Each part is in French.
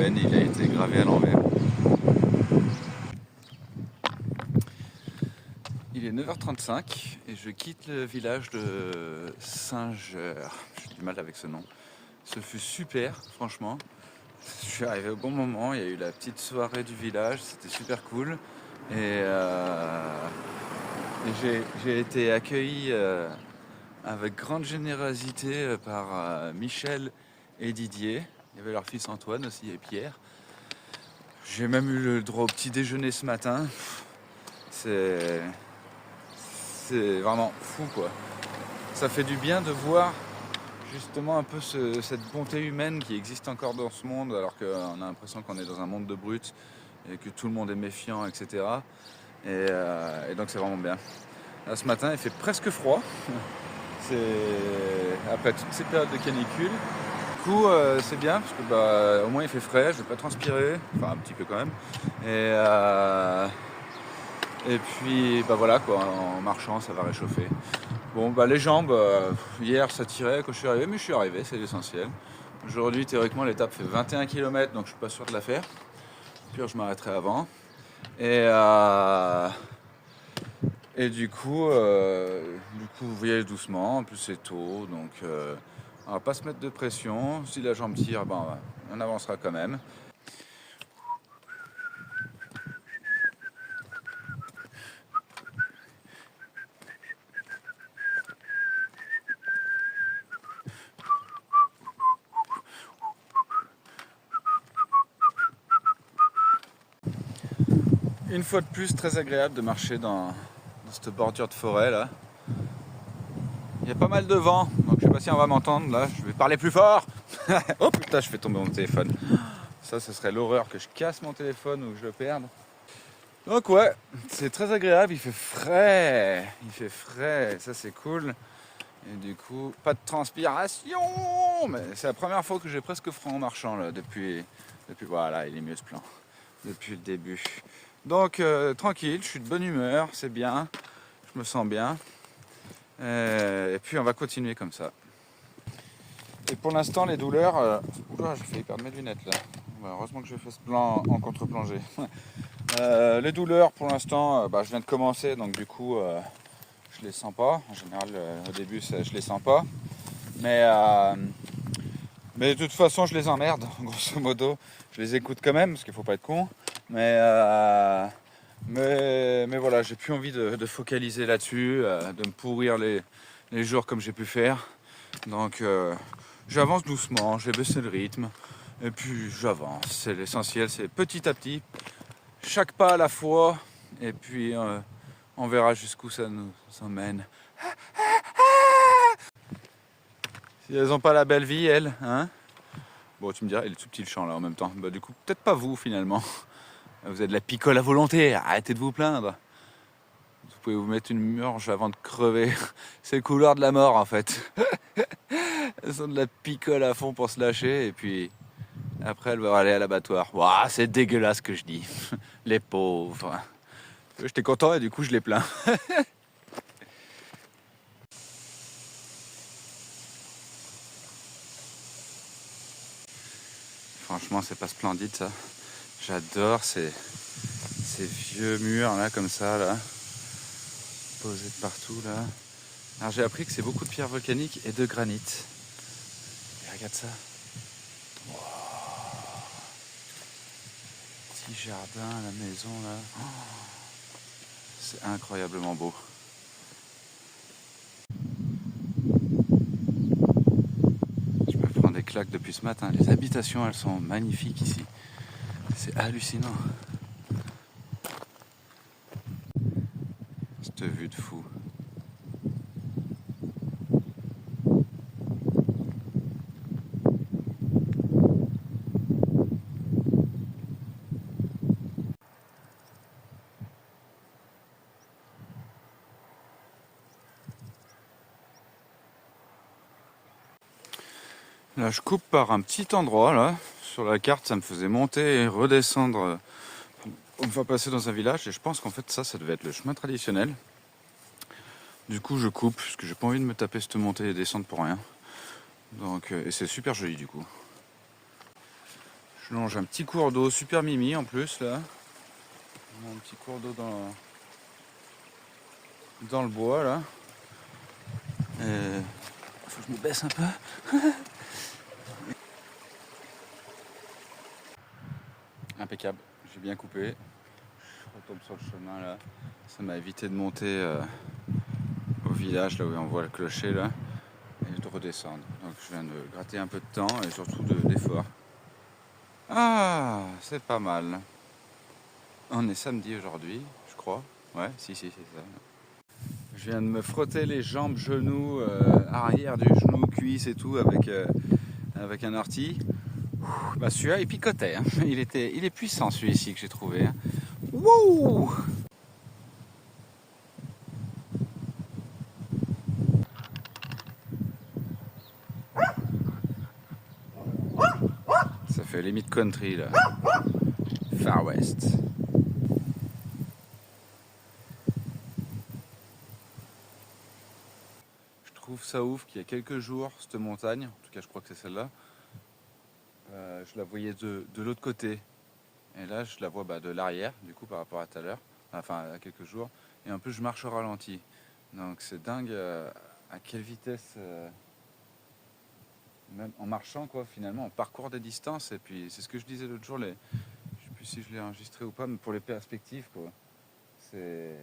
Beethoven, il a été gravé à l'envers. Il est 9h35 et je quitte le village de Saint-Geur. J'ai du mal avec ce nom. Ce fut super, franchement. Je suis arrivé au bon moment, il y a eu la petite soirée du village, c'était super cool. Et j'ai été accueilli avec grande générosité par Michel et Didier. Il y avait leur fils Antoine aussi et Pierre. J'ai même eu le droit au petit déjeuner ce matin. C'est vraiment fou quoi. Ça fait du bien de voir justement un peu cette bonté humaine qui existe encore dans ce monde alors qu'on a l'impression qu'on est dans un monde de brutes et que tout le monde est méfiant, etc. Et donc c'est vraiment bien. Là, ce matin il fait presque froid. C'est après toutes ces périodes de canicule. Du coup c'est bien parce que au moins il fait frais, je vais pas transpirer, enfin un petit peu quand même. Et puis voilà quoi, en marchant ça va réchauffer. Bon les jambes, hier ça tirait quand je suis arrivé, mais je suis arrivé, c'est l'essentiel. Aujourd'hui théoriquement l'étape fait 21 km donc je suis pas sûr de la faire. Puis je m'arrêterai avant. Et du coup vous y allez doucement, en plus c'est tôt, donc on va pas se mettre de pression. Si la jambe tire, on avancera quand même. Une fois de plus, très agréable de marcher dans cette bordure de forêt là. Il y a pas mal de vent, donc je sais pas si on va m'entendre là, je vais parler plus fort. Oh putain, je fais tomber mon téléphone. Ça, ce serait l'horreur que je casse mon téléphone ou que je le perde. Donc ouais, c'est très agréable, il fait frais, ça c'est cool. Et du coup, pas de transpiration, mais c'est la première fois que j'ai presque froid en marchant là, depuis voilà, il est mieux ce plan, depuis le début. Donc tranquille, je suis de bonne humeur, c'est bien, je me sens bien. Et puis on va continuer comme ça. Et pour l'instant, les douleurs... Oula, j'ai failli perdre mes lunettes là. Heureusement que je fais ce plan en contre-plongée. Les douleurs, pour l'instant, je viens de commencer, donc du coup, je les sens pas. En général, au début, je les sens pas. Mais de toute façon, je les emmerde, grosso modo. Je les écoute quand même, parce qu'il faut pas être con. Mais voilà, j'ai plus envie de focaliser là-dessus, de me pourrir les jours comme j'ai pu faire. Donc j'avance doucement, j'ai baissé le rythme. Et puis j'avance, c'est l'essentiel, c'est petit à petit, chaque pas à la fois. Et puis on verra jusqu'où ça nous emmène. Si elles n'ont pas la belle vie, elles, hein. Bon, tu me diras, il est tout petit le champ là en même temps. Du coup, peut-être pas vous finalement. Vous avez de la picole à volonté, arrêtez de vous plaindre. Vous pouvez vous mettre une murge avant de crever. C'est le couloir de la mort en fait. Elles ont de la picole à fond pour se lâcher et puis après elles vont aller à l'abattoir. Ouah, c'est dégueulasse ce que je dis. Les pauvres. J'étais content et du coup je les plains. Franchement, c'est pas splendide ça. J'adore ces vieux murs là comme ça là. Posés de partout là. Alors j'ai appris que c'est beaucoup de pierres volcaniques et de granit. Et regarde ça. Wow. Petit jardin, la maison là. Oh. C'est incroyablement beau. Je me prends des claques depuis ce matin. Les habitations, elles sont magnifiques ici. C'est hallucinant. Cette vue de fou. Là, je coupe par un petit endroit, là. Sur la carte, ça me faisait monter et redescendre une fois passé dans un village. Et je pense qu'en fait, ça devait être le chemin traditionnel. Du coup, je coupe, parce que j'ai pas envie de me taper cette montée et descendre pour rien. Donc, et c'est super joli, du coup. Je longe un petit cours d'eau super mimi en plus là. On a un petit cours d'eau dans le bois là. Faut que je me baisse un peu. Impeccable, j'ai bien coupé. Je retombe sur le chemin là. Ça m'a évité de monter au village là où on voit le clocher là. Et de redescendre. Donc je viens de gratter un peu de temps et surtout d'effort. Ah, c'est pas mal. On est samedi aujourd'hui, je crois. Ouais, si, c'est ça. Je viens de me frotter les jambes, genoux, arrière du genou, cuisse et tout avec un ortie. Bah celui-là il picotait, hein. Il est puissant celui-ci que j'ai trouvé. Hein. Wouh! Ça fait limite country là. Far West. Je trouve ça ouf qu'il y a quelques jours, cette montagne, en tout cas je crois que c'est celle-là, je la voyais de l'autre côté. Et là je la vois de l'arrière, du coup par rapport à tout à l'heure, enfin à quelques jours. Et en plus je marche au ralenti. Donc c'est dingue à quelle vitesse, même en marchant quoi finalement, on parcourt des distances. Et puis c'est ce que je disais l'autre jour, je sais plus si je l'ai enregistré ou pas, mais pour les perspectives quoi. C'est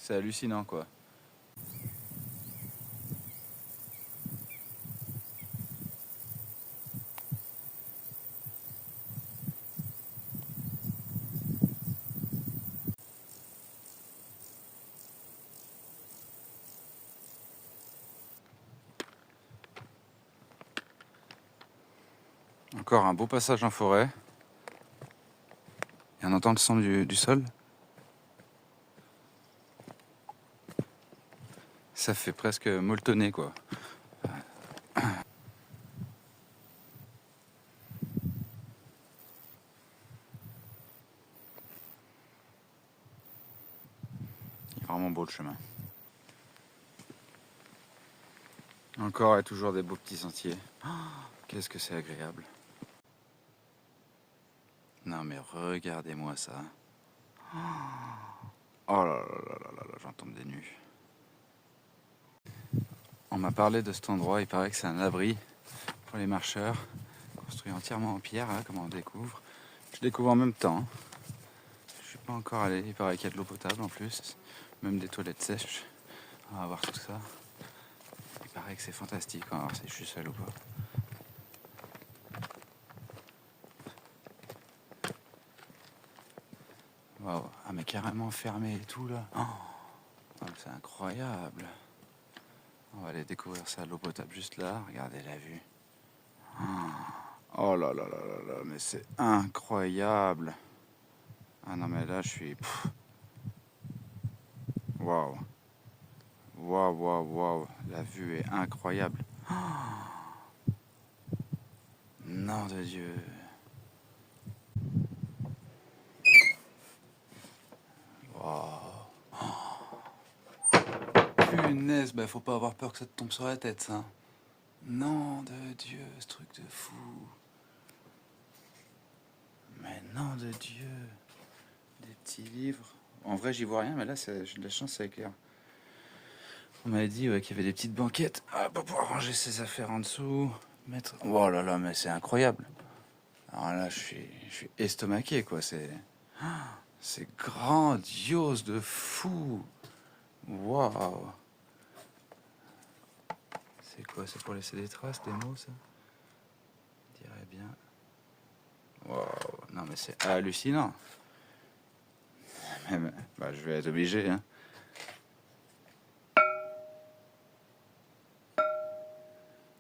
hallucinant quoi. Encore un beau passage en forêt. Et on entend le son du sol. Ça fait presque molletonner quoi. Il est vraiment beau le chemin. Encore et toujours des beaux petits sentiers. Oh, qu'est-ce que c'est agréable. Non mais regardez-moi ça. Oh là là là là là là, j'en tombe des nues. On m'a parlé de cet endroit, il paraît que c'est un abri pour les marcheurs, construit entièrement en pierre, là, comme on découvre. Je découvre en même temps. Je suis pas encore allé, il paraît qu'il y a de l'eau potable en plus, même des toilettes sèches. On va voir tout ça. Il paraît que c'est fantastique, on va voir si je suis seul ou pas. Wow. Ah mais carrément fermé et tout là. Oh, c'est incroyable. On va aller découvrir ça, l'eau potable juste là. Regardez la vue. Oh là là là là là, mais c'est incroyable. Ah non mais là je suis... Waouh. Waouh, waouh, waouh. La vue est incroyable. Nom de Dieu. Waouh. Punaise, faut pas avoir peur que ça te tombe sur la tête ça. Nom de Dieu, ce truc de fou. Mais nom de Dieu. Des petits livres. En vrai j'y vois rien, mais là j'ai de la chance, ça éclaire. On m'avait dit qu'il y avait des petites banquettes pour pouvoir ranger ses affaires en dessous. Mettre... Oh là là, mais c'est incroyable. Alors là, je suis estomaqué, quoi. C'est grandiose de fou. Waouh. C'est quoi? C'est pour laisser des traces, des mots, ça? Je dirais bien. Waouh. Non, mais c'est hallucinant. Même, je vais être obligé, hein.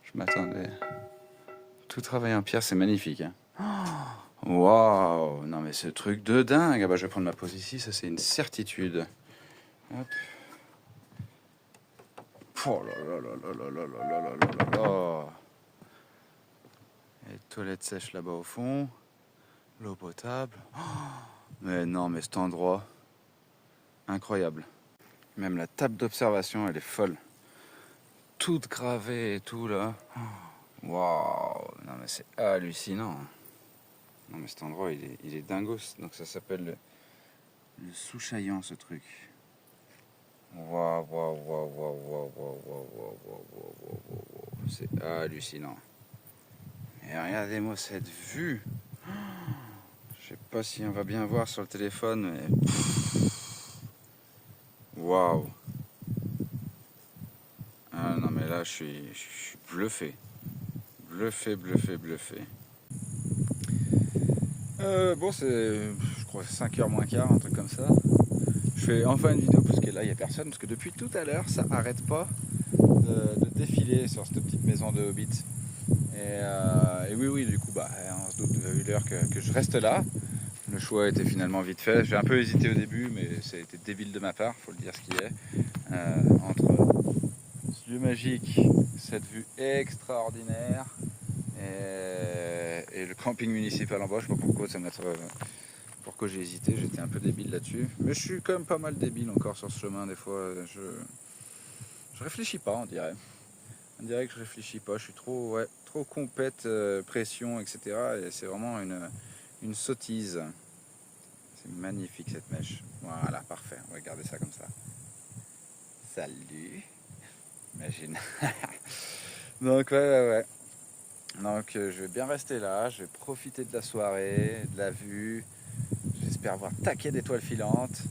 Je m'attendais. Tout travail en pierre, c'est magnifique, hein. Waouh. Non, mais ce truc de dingue. Je vais prendre ma pause ici, ça c'est une certitude. Hop. Oh là là là là là là là là là là là. Les toilettes sèches là-bas au fond. L'eau potable. Oh, mais non, mais cet endroit, incroyable. Même la table d'observation, elle est folle. Toute gravée et tout là. Waouh. Non mais c'est hallucinant. Non mais cet endroit il est dingos. Donc ça s'appelle le Souchaillant ce truc. Waouh, waouh, waouh, waouh, waouh, waouh, waouh, waouh, waouh, waouh, waouh, waouh. C'est hallucinant. Et regardez-moi cette vue. Je sais pas si on va bien voir sur le téléphone, mais waouh. Ah non mais là je suis bluffé. Bluffé, bluffé, bluffé. Bon c'est, je crois 5h moins quart, un truc comme ça. Je fais enfin une vidéo parce que là il n'y a personne, parce que depuis tout à l'heure ça arrête pas de défiler sur cette petite maison de Hobbit. Et oui, du coup, on se doute vu l'heure que je reste là. Le choix était finalement vite fait. J'ai un peu hésité au début, mais ça a été débile de ma part, faut le dire ce qui est. Entre ce lieu magique, cette vue extraordinaire, et le camping municipal en bas, je sais pas pourquoi pourquoi j'ai hésité, j'étais un peu débile là-dessus. Mais je suis quand même pas mal débile encore sur ce chemin, des fois. Je réfléchis pas, on dirait. On dirait que je réfléchis pas, je suis trop, ouais, trop compète, pression, etc. Et c'est vraiment une sottise. C'est magnifique cette mèche. Voilà, parfait. On va garder ça comme ça. Salut. Imagine. Donc ouais. Donc je vais bien rester là, je vais profiter de la soirée, de la vue. J'espère voir taquet d'étoiles filantes.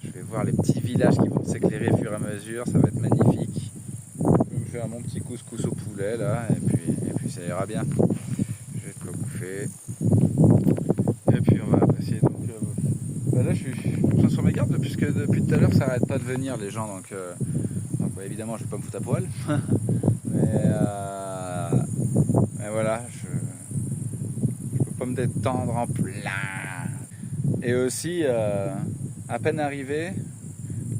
Je vais voir les petits villages qui vont s'éclairer au fur et à mesure, ça va être magnifique. Je vais me faire mon petit couscous au poulet là, et puis ça ira bien. Je vais te le bouffer. Et puis on va apprécier. Donc là je suis sur mes gardes puisque depuis tout à l'heure ça arrête pas de venir les gens. Donc évidemment je vais pas me foutre à poil. Mais voilà, je peux pas me détendre en plein. Et aussi à peine arrivé,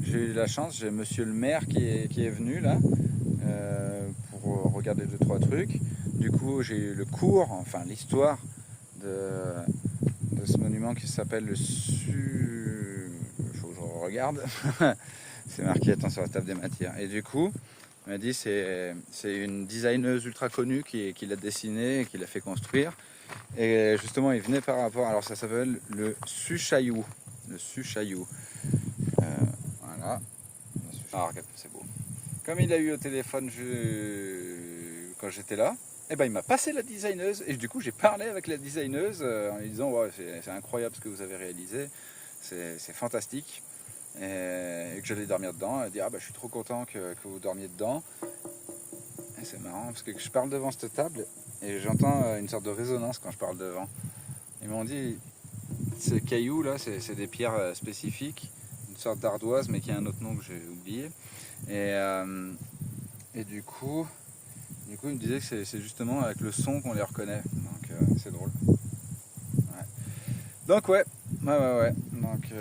j'ai eu la chance, j'ai monsieur le maire qui est venu là pour regarder 2-3 trucs. Du coup j'ai eu le cours, enfin l'histoire de ce monument qui s'appelle le il faut que je regarde. C'est marqué, attends, sur la table des matières. Et du coup, il m'a dit c'est une designeuse ultra connue qui l'a dessiné et qui l'a fait construire. Et justement, il venait par rapport. Alors ça s'appelle le Suchaillou. Le Suchaillou. Voilà. Ah, regarde, c'est beau. Comme il a eu au téléphone quand j'étais là, et ben il m'a passé la designeuse et du coup j'ai parlé avec la designeuse en lui disant ouais, c'est incroyable ce que vous avez réalisé, c'est fantastique et que j'allais dormir dedans. Elle dit ah bah je suis trop content que vous dormiez dedans. Et c'est marrant parce que je parle devant cette table et j'entends une sorte de résonance quand je parle devant. Ils m'ont dit ces cailloux là c'est des pierres spécifiques, une sorte d'ardoise mais qui a un autre nom que j'ai oublié. Et du coup, il me disait que c'est justement avec le son qu'on les reconnaît. Donc c'est drôle. Ouais. Donc ouais. Donc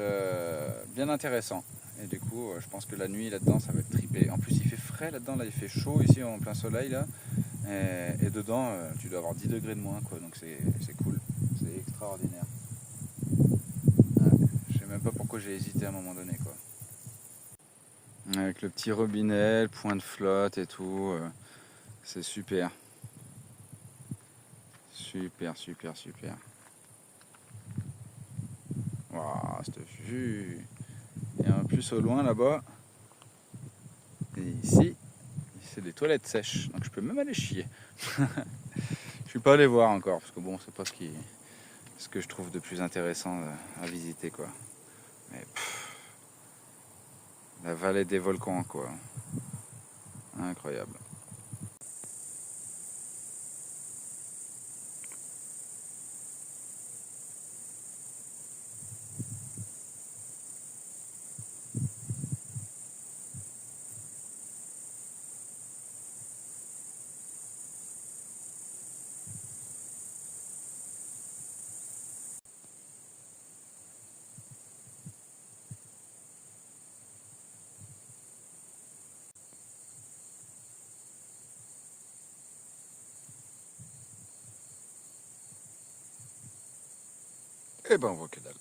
bien intéressant. Et du coup, je pense que la nuit là-dedans, ça va être trippé. En plus, il fait frais là-dedans, là, il fait chaud ici en plein soleil là. Et dedans, tu dois avoir 10 degrés de moins, quoi. Donc c'est cool. C'est extraordinaire. Ouais. Je sais même pas pourquoi j'ai hésité à un moment donné, quoi. Avec le petit robinet, le point de flotte et tout. C'est super. Super. Waouh, cette vue. Et en plus au loin là-bas, et ici, c'est des toilettes sèches. Donc je peux même aller chier. Je suis pas allé voir encore, parce que bon, c'est pas ce que je trouve de plus intéressant à visiter, quoi. Mais la vallée des volcans, quoi. Incroyable. Eh ben on voit que dalle.